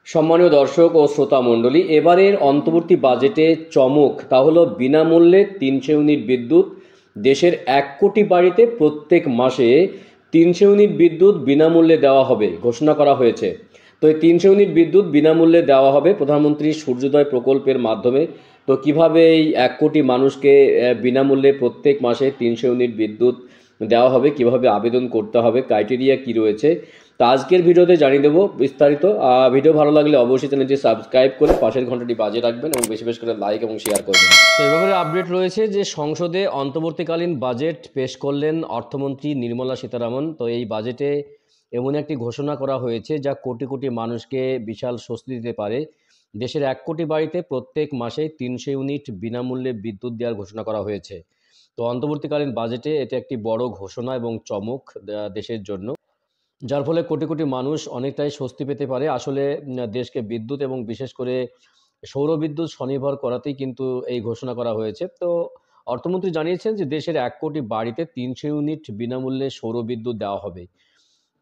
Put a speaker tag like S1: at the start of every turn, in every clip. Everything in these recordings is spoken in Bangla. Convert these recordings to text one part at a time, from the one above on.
S1: সম্মানীয় দর্শক ও শ্রোতা মণ্ডলী, এবারের অন্তর্বর্তী বাজেটে চমক, তা হলো বিনামূল্যে 300 ইউনিট বিদ্যুৎ। দেশের 1 কোটি বাড়িতে প্রত্যেক মাসে 300 ইউনিট বিদ্যুৎ বিনামূল্যে দেওয়া হবে ঘোষণা করা হয়েছে। তো এই 300 ইউনিট বিদ্যুৎ বিনামূল্যে দেওয়া হবে প্রধানমন্ত্রী সূর্যোদয় প্রকল্পের মাধ্যমে। তো কিভাবে এই 1 কোটি মানুষকে বিনামূল্যে প্রত্যেক মাসে 300 ইউনিট বিদ্যুৎ দেওয়া হবে, কিভাবে আবেদন করতে হবে, ক্রাইটেরিয়া কি রয়েছে, তা আজকের ভিডিওতে জানিয়ে দেবো বিস্তারিত। ভিডিও ভালো লাগলে অবশ্যই চ্যানেলটি সাবস্ক্রাইব করে পাশের ঘন্টাটি বাজিয়ে রাখবেন এবং বেশি বেশি করে লাইক এবং শেয়ার করবেন। তো এই ব্যাপারে আপডেট রয়েছে যে সংসদে অন্তর্বর্তীকালীন বাজেট পেশ করলেন অর্থমন্ত্রী নির্মলা সীতারামন। তো এই বাজেটে এমন একটি ঘোষণা করা হয়েছে যা কোটি কোটি মানুষকে বিশাল স্বস্তি দিতে পারে। দেশের 1 কোটি বাড়িতে প্রত্যেক মাসে 300 ইউনিট বিনামূল্যে বিদ্যুৎ দেওয়ার ঘোষণা করা হয়েছে। তো অন্তর্বর্তীকালীন বাজেটে এটা একটি বড় ঘোষণা এবং চমক দেশের জন্য, যার ফলে কোটি কোটি মানুষ অনেকটাই স্বস্তি পেতে পারে। আসলে দেশকে বিদ্যুৎ এবং বিশেষ করে সৌরবিদ্যুৎ স্বনির্ভর করাতেই কিন্তু এই ঘোষণা করা হয়েছে। তো অর্থমন্ত্রী জানিয়েছেন যে দেশের 1 কোটি বাড়িতে 300 ইউনিট বিনামূল্যে সৌরবিদ্যুৎ দেওয়া হবে।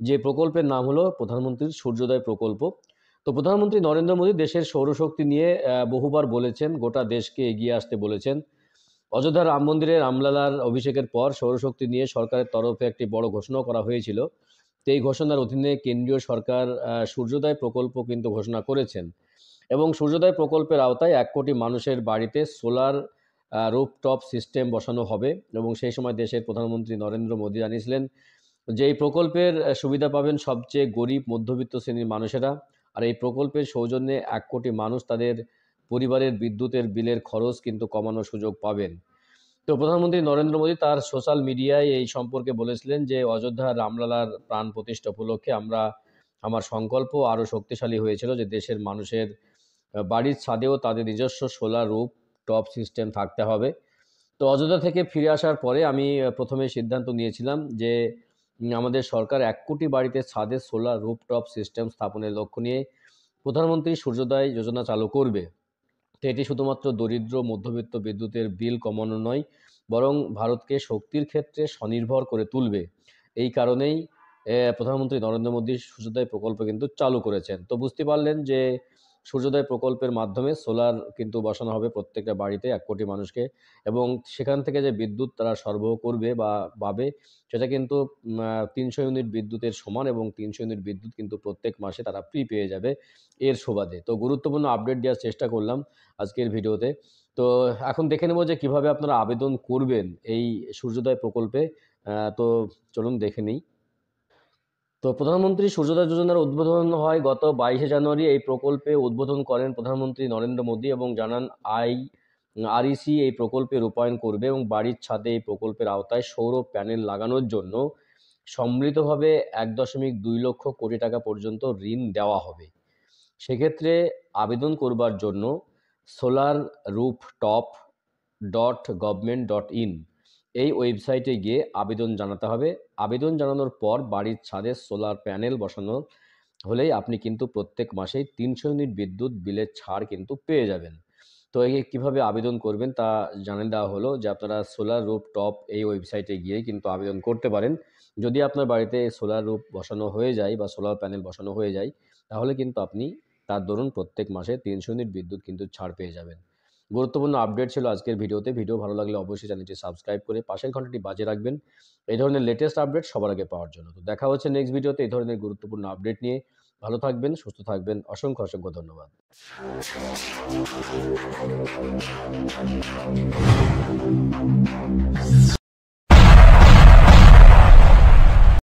S1: যে প্রকল্পের নাম হলো প্রধানমন্ত্রীর সূর্যোদয় প্রকল্প। তো প্রধানমন্ত্রী নরেন্দ্র মোদী দেশের সৌরশক্তি নিয়ে বহুবার বলেছেন, গোটা দেশকে এগিয়ে আসতে বলেছেন। অযোধ্যার রাম মন্দিরে রামলালার অভিষেকের পর সৌরশক্তি নিয়ে সরকারের তরফে একটি বড় ঘোষণাও করা হয়েছিল। তো এই ঘোষণার অধীনে কেন্দ্রীয় সরকার সূর্যোদয় প্রকল্প কিন্তু ঘোষণা করেছেন এবং সূর্যোদয় প্রকল্পের আওতায় 1 কোটি মানুষের বাড়িতে সোলার রুফটপ সিস্টেম বসানো হবে। এবং সেই সময় দেশের প্রধানমন্ত্রী নরেন্দ্র মোদী জানিয়েছিলেন যে এই প্রকল্পের সুবিধা পাবেন সবচেয়ে গরিব মধ্যবিত্ত শ্রেণীর মানুষেরা। আর এই প্রকল্পের সৌজন্যে 1 কোটি মানুষ তাদের পরিবারের বিদ্যুতের বিলের খরচ কিন্তু কমানোর সুযোগ পাবেন। তো প্রধানমন্ত্রী নরেন্দ্র মোদী তার সোশ্যাল মিডিয়ায় এই সম্পর্কে বলেছিলেন যে অযোধ্যার রামলালার প্রাণ প্রতিষ্ঠা উপলক্ষে আমার সংকল্প আরও শক্তিশালী হয়েছিল যে দেশের মানুষের বাড়ির ছাদেও তাদের নিজস্ব সোলার রুফ টপ সিস্টেম থাকতে হবে। তো অযোধ্যা থেকে ফিরে আসার পরে আমি প্রথমে সিদ্ধান্ত নিয়েছিলাম যে আমাদের সরকার 1 কোটি বাড়িতে ছাদে সোলার রুফটপ সিস্টেম স্থাপনের লক্ষ্য নিয়ে প্রধানমন্ত্রী সূর্যোদয় যোজনা চালু করবে। তো এটি শুধুমাত্র দরিদ্র মধ্যবিত্ত বিদ্যুতের বিল কমানো নয়, বরং ভারতকে শক্তির ক্ষেত্রে স্বনির্ভর করে তুলবে। এই কারণেই প্রধানমন্ত্রী নরেন্দ্র মোদী সূর্যোদয় প্রকল্প কিন্তু চালু করেছেন। তো বুঝতে পারলেন যে সূর্যোদয় প্রকল্পের মাধ্যমে সোলার কিন্তু বসানো হবে প্রত্যেকটা বাড়িতে 1 কোটি মানুষকে, এবং সেখান থেকে যে বিদ্যুৎ তারা সরবরাহ করবে বা পাবে সেটা কিন্তু 300 ইউনিট বিদ্যুতের সমান, এবং 300 ইউনিট বিদ্যুৎ কিন্তু প্রত্যেক মাসে তারা ফ্রি পেয়ে যাবে এর সুবাদে। তো গুরুত্বপূর্ণ আপডেট দেওয়ার চেষ্টা করলাম আজকের ভিডিওতে। তো এখন দেখে নেব যে কিভাবে আপনারা আবেদন করবেন এই সূর্যোদয় প্রকল্পে। তো চলুন দেখে নিই। তো প্রধানমন্ত্রী সূর্যোদয় যোজনার উদ্বোধন হয় গত 22শে জানুয়ারি। এই প্রকল্পে উদ্বোধন করেন প্রধানমন্ত্রী নরেন্দ্র মোদী এবং জানান আরইসি এই প্রকল্পে রূপায়ণ করবে এবং বাড়ির ছাদে এই প্রকল্পের আওতায় সৌর প্যানেল লাগানোর জন্য সম্মিলিতভাবে 1.2 লক্ষ কোটি টাকা পর্যন্ত ঋণ দেওয়া হবে। সেক্ষেত্রে আবেদন করবার জন্য solarrooftop.government.in এই ওয়েবসাইটে গিয়ে আবেদন জানাতে হবে। আবেদন জানানোর পর বাড়ির ছাদে সোলার প্যানেল বসানো হলেই আপনি কিন্তু প্রত্যেক মাসেই 300 ইউনিট বিদ্যুৎ বিলের ছাড় কিন্তু পেয়ে যাবেন। তো এই কীভাবে আবেদন করবেন তা জানিয়ে দেওয়া হলো যে আপনারা সোলার রুফটপ এই ওয়েবসাইটে গিয়ে কিন্তু আবেদন করতে পারেন। যদি আপনার বাড়িতে সোলার রুফ বসানো হয়ে যায় বা সোলার প্যানেল বসানো হয়ে যায়, তাহলে কিন্তু আপনি তার দরুন প্রত্যেক মাসে 300 ইউনিট বিদ্যুৎ কিন্তু ছাড় পেয়ে যাবেন। গুরুত্বপূর্ণ আপডেট ছিল আজকের ভিডিওতে। ভিডিও ভালো লাগলে অবশ্যই চ্যানেলটি সাবস্ক্রাইব করে পাশের ঘন্টাটি বাজিয়ে রাখবেন এই ধরনের লেটেস্ট আপডেট সবার আগে পাওয়ার জন্য। তো দেখা হচ্ছে নেক্সট ভিডিওতে এই ধরনের গুরুত্বপূর্ণ আপডেট নিয়ে। ভালো থাকবেন, সুস্থ থাকবেন। অসংখ্য অসংখ্য ধন্যবাদ।